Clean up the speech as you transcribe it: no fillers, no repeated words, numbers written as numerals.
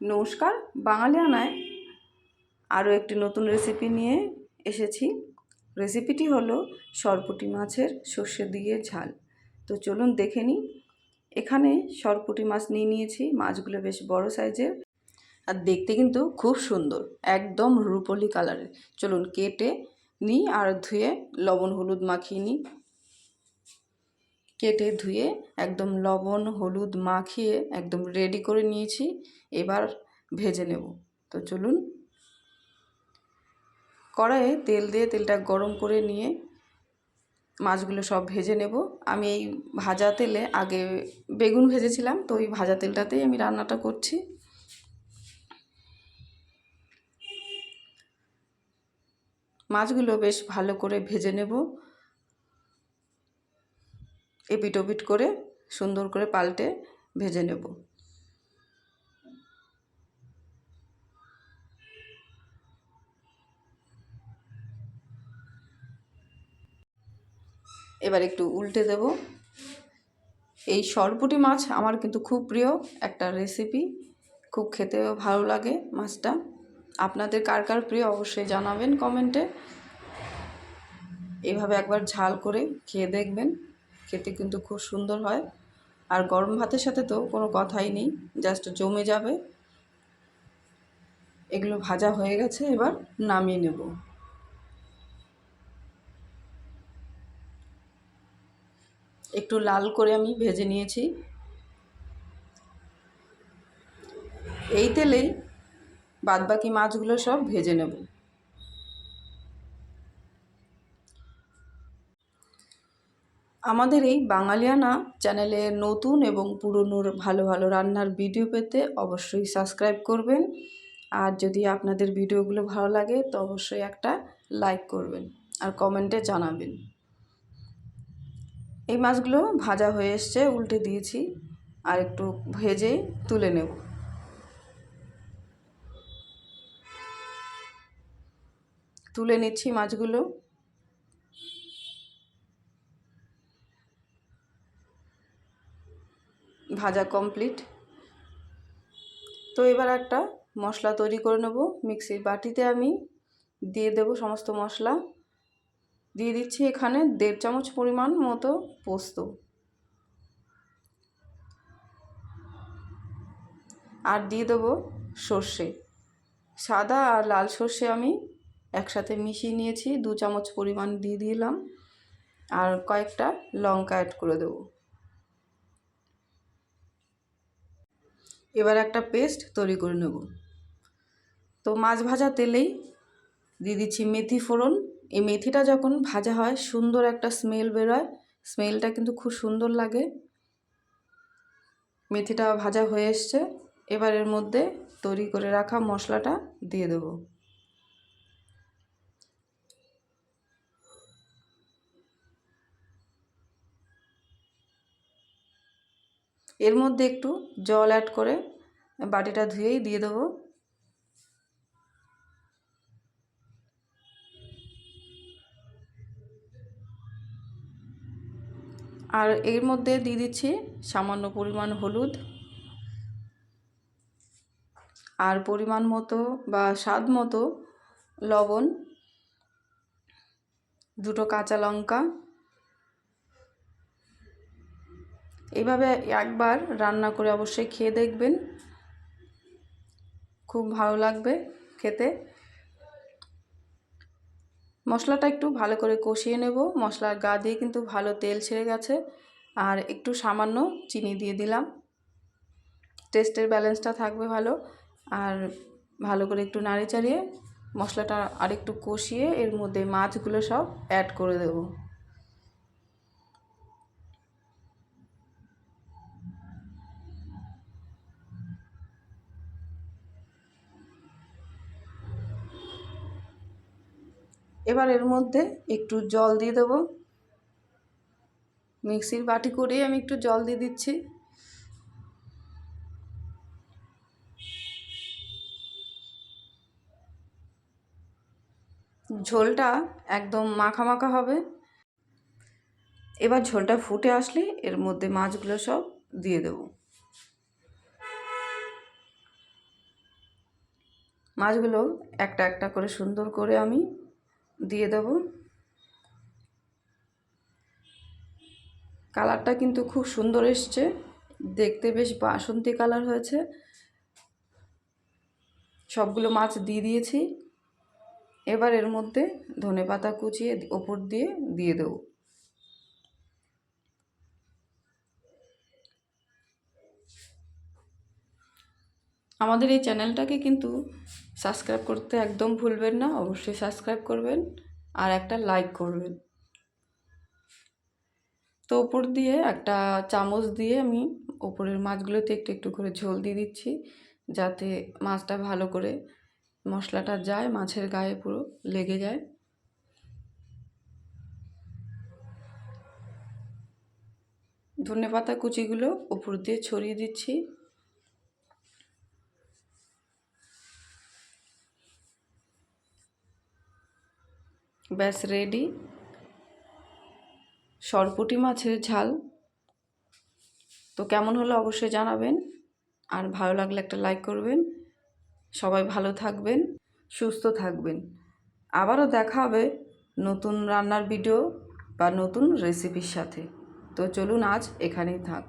নমস্কার, বাঙালিয়ানায় আরও একটি নতুন রেসিপি নিয়ে এসেছি। রেসিপিটি হলো সরপুঁটি মাছের সর্ষে দিয়ে ঝাল। তো চলুন দেখে নিই। এখানে সরপুঁটি মাছ নিয়েছি। মাছগুলো বেশ বড় সাইজের আর দেখতে কিন্তু খুব সুন্দর, একদম রুপোলি কালারের। চলুন কেটে নিই আর ধুয়ে লবণ হলুদ মাখিয়ে নিই। কেটে ধুয়ে একদম লবণ হলুদ মাখিয়ে একদম রেডি করে নিয়েছি। এবার ভেজে নেব। তো চলুন, কড়াইয়ে তেল দিয়ে তেলটা গরম করে নিয়ে মাছগুলো সব ভেজে নেব। আমি এই ভাজা তেলে আগে বেগুন ভেজেছিলাম, তো ওই ভাজা তেলটাতেই আমি রান্নাটা করছি। মাছগুলো বেশ ভালো করে ভেজে নেব, এপিট ওপিট করে সুন্দর করে পাল্টে ভেজে নেব। এবার একটু উল্টে দেব। এই সরপুঁটি মাছ আমার কিন্তু খুব প্রিয় একটা রেসিপি, খুব খেতেও ভালো লাগে মাছটা। আপনাদের কার কার প্রিয় অবশ্যই জানাবেন কমেন্টে। এভাবে একবার ঝাল করে খেয়ে দেখবেন, খেতে কিন্তু খুব সুন্দর হয়। আর গরম ভাতের সাথে তো কোনো কথাই নেই, জাস্ট জমে যাবে। এগুলো ভাজা হয়ে গেছে, এবার নামিয়ে নেব। একটু লাল করে আমি ভেজে নিয়েছি। এই তেলেই বাদবাকি মাছগুলো সব ভেজে নেব। আমাদের এই বাঙালিয়ানা চ্যানেলে নতুন এবং পুরনোর ভালো ভালো রান্নার ভিডিও পেতে অবশ্যই সাবস্ক্রাইব করবেন। আর যদি আপনাদের ভিডিওগুলো ভালো লাগে তো অবশ্যই একটা লাইক করবেন আর কমেন্টে জানাবেন। এই মাছগুলো ভাজা হয়ে এসছে, উল্টে দিয়েছি আর একটু ভেজে তুলে নেব। তুলে নিচ্ছি মাছগুলো। ভাজা কমপ্লিট। তো এবার একটা মশলা তৈরি করে নেব। মিক্সির বাটিতে আমি দিয়ে দেব সমস্ত মশলা। দিয়ে দিচ্ছি এখানে 1.5 চামচ পরিমাণ মতো পোস্ত, আর দিয়ে দেবো সর্ষে। সাদা আর লাল সর্ষে আমি একসাথে মিশিয়ে নিয়েছি, 2 চামচ পরিমাণ দিয়ে দিলাম। আর কয়েকটা লঙ্কা অ্যাড করে দেব। এবার একটা পেস্ট তৈরি করে নেব। তো মাছ ভাজা তেলেই দিয়ে দিচ্ছি মেথি ফোড়ন। এই মেথিটা যখন ভাজা হয় সুন্দর একটা স্মেল বেরোয়, স্মেলটা কিন্তু খুব সুন্দর লাগে। মেথিটা ভাজা হয়ে এসছে, এবার এর মধ্যে তৈরি করে রাখা মশলাটা দিয়ে দেব। এর মধ্যে একটু জল অ্যাড করে বাটিটা ধুয়েই দিয়ে দেবো। আর এর মধ্যে দিয়ে দিচ্ছি সামান্য পরিমাণ হলুদ, আর পরিমাণ মতো বা স্বাদ মতো লবণ, 2টো কাঁচা লঙ্কা। এইভাবে একবার রান্না করে অবশ্যই খেয়ে দেখবেন, খুব ভালো লাগবে খেতে। মশলাটা একটু ভালো করে কষিয়ে নেব। মশলার গা দিয়ে কিন্তু ভালো তেল ছেড়ে গেছে। আর একটু সামান্য চিনি দিয়ে দিলাম, টেস্টের ব্যালেন্সটা থাকবে ভালো। আর ভালো করে একটু নাড়ি চাড়িয়ে মশলাটা আরেকটু কষিয়ে এর মধ্যে মাছগুলো সব অ্যাড করে দেব। এবার এর মধ্যে একটু জল দিয়ে দেবো। মিক্সির বাটি করেই আমি একটু জল দিয়ে দিচ্ছি। ঝোলটা একদম মাখা মাখা হবে। এবার ঝোলটা ফুটে আসলে এর মধ্যে মাছগুলো সব দিয়ে দেব। মাছগুলো একটা একটা করে সুন্দর করে আমি দিয়ে দেব। কালারটা কিন্তু খুব সুন্দর এসছে, দেখতে বেশ বাসন্তী কালার হয়েছে। সবগুলো মাছ দিয়ে দিয়েছি। এবার এর মধ্যে ধনেপাতা কুচিয়ে ওপর দিয়ে দিয়ে দেবো। আমাদের এই চ্যানেলটাকে কিন্তু সাবস্ক্রাইব করতে একদম ভুলবেন না, অবশ্যই সাবস্ক্রাইব করবেন আর একটা লাইক করবেন। তো ওপর দিয়ে একটা চামচ দিয়ে আমি ওপরের মাছগুলোতে একটু একটু করে ঝোল দিয়ে দিচ্ছি, যাতে মাছটা ভালো করে মশলাটা যায়, মাছের গায়ে পুরো লেগে যায়। ধনেপাতা কুচিগুলো ওপর দিয়ে ছড়িয়ে দিচ্ছি। ব্যাস রেডি সরপুঁটি মাছের ঝাল। তো কেমন হলো অবশ্যই জানাবেন, আর ভালো লাগলে একটা লাইক করবেন। সবাই ভালো থাকবেন, সুস্থ থাকবেন। আবারও দেখা হবে নতুন রান্নার ভিডিও বা নতুন রেসিপির সাথে। তো চলুন আজ এখানেই থাক।